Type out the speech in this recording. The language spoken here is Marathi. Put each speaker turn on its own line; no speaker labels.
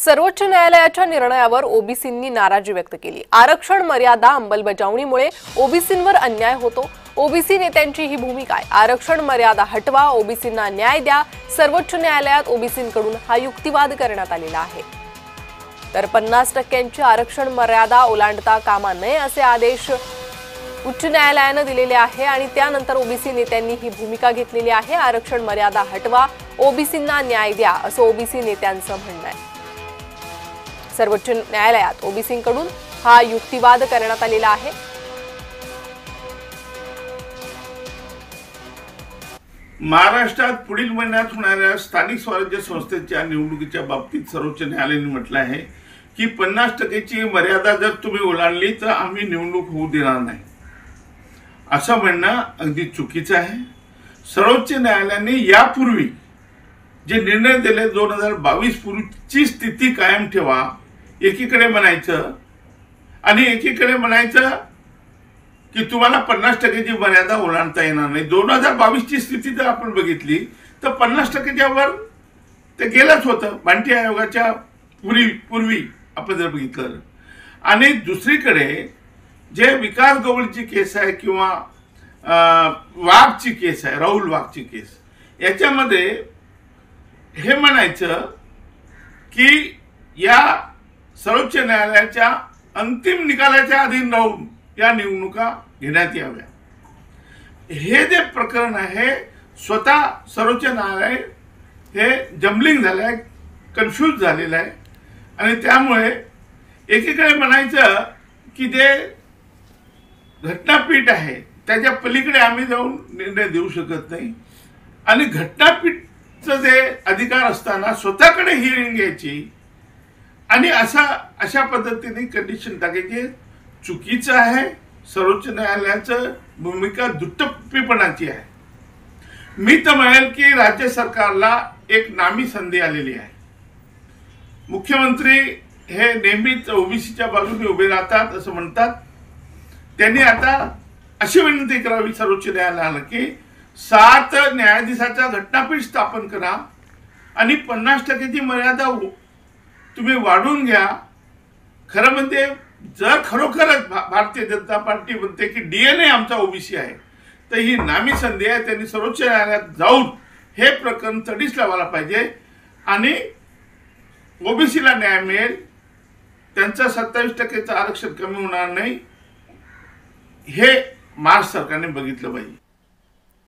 सर्वोच्च न्यायालयाच्या निर्णयावर ओबीसींनी नाराजी व्यक्त केली। आरक्षण मर्यादा अंमलबजावणीमुळे ओबीसींवर अन्याय होतो। ओबीसी नेत्यांची ही भूमिका आहे। आरक्षण मर्यादा हटवा, ओबीसींना न्याय द्या। सर्वोच्च न्यायालयात ओबीसींकडून हा युक्तिवाद करण्यात आलेला आहे। तर 50% आरक्षण मर्यादा ओलांडता कामा नये असे आदेश उच्च न्यायालयाने दिलेले आहे आणि त्यानंतर ओबीसी नेत्यांनी ही भूमिका घेतलेली आहे। आरक्षण मर्यादा हटवा, ओबीसींना न्याय द्या असं ओबीसी नेत्यांचं म्हणणं आहे। सर्वोच्च न्यायालयात ओबीसींकडून हा युक्तिवाद करण्यात आलेला आहे।
महाराष्ट्रात पुढील महिन्यात होणाऱ्या स्थानिक स्वराज्य संस्थेच्या निवडणुकीच्या बाबतीत सर्वोच्च न्यायालयाने म्हटलं आहे की 50%ची मर्यादा जर तुम्ही ओलांडली तर आम्ही निवडणूक होऊ देणार नाही, असं म्हणणं अगदी चुकीचं आहे। सर्वोच्च न्यायालयाने यापूर्वी जे निर्णय दिले 2022 पूर्वीची स्थिती कायम ठेवा एकीकडे म्हणायचं आणि एकीकडे म्हणायचं की तुम्हाला 50%ची मर्यादा ओलांडता येणार नाही। 2022 ची स्थिती जर आपण बघितली तर 50%च्या वर ते गेलंच होतं भांटी आयोगाच्या पूर्वी आपण जर बघितलं। आणि दुसरीकडे जे विकास गवळची केस आहे किंवा वाघची केस आहे, राहुल वाघची केस, याच्यामध्ये हे म्हणायचं की या सर्वोच्च न्यायालयाच्या अंतिम निकालाच्या अधीन राहून या निवडणुका घेण्यात याव्या। हे जे प्रकरण आहे स्वतः सर्वोच्च न्यायालय हे जम्बलिंग झालं आहे, कन्फ्यूज झालेलं आहे आणि त्यामुळे एकीकडे म्हणायचं की जे घटनापीठ आहे त्याच्या पलीकडे आम्ही जाऊन निर्णय देऊ शकत नाही आणि घटनापीठचं जे अधिकार असताना स्वतःकडे हिअरिंग घ्यायची आणि अशा पद्धतीने कंडिशन टाकायची चुकीचं आहे। सर्वोच्च न्यायालयाचं भूमिका दुटप्पीपणाची आहे। मी तर म्हणेल की राज्य सरकारला एक नामी संधी आलेली आहे। मुख्यमंत्री हे नेहमीच ओबीसीच्या बाजूने उभे राहतात असं म्हणतात। त्यांनी आता अशी विनंती करावी सर्वोच्च न्यायालयाला की 7 न्यायाधीशाचा घटनापीठ स्थापन करा आणि 50%ची मर्यादा तुम्ही वाढवून घ्या। खरं म्हणजे जर खरोखरच भारतीय जनता पार्टी म्हणते की डीएनए आमचा ओबीसी आहे तर ही नामी संधी आहे। त्यांनी सर्वोच्च न्यायालयात जाऊन हे प्रकरण तडीस लावायला पाहिजे आणि ओबीसीला न्याय मिळेल, त्यांचं 27%चं आरक्षण कमी होणार नाही, हे महाराष्ट्र सरकारने बघितलं पाहिजे।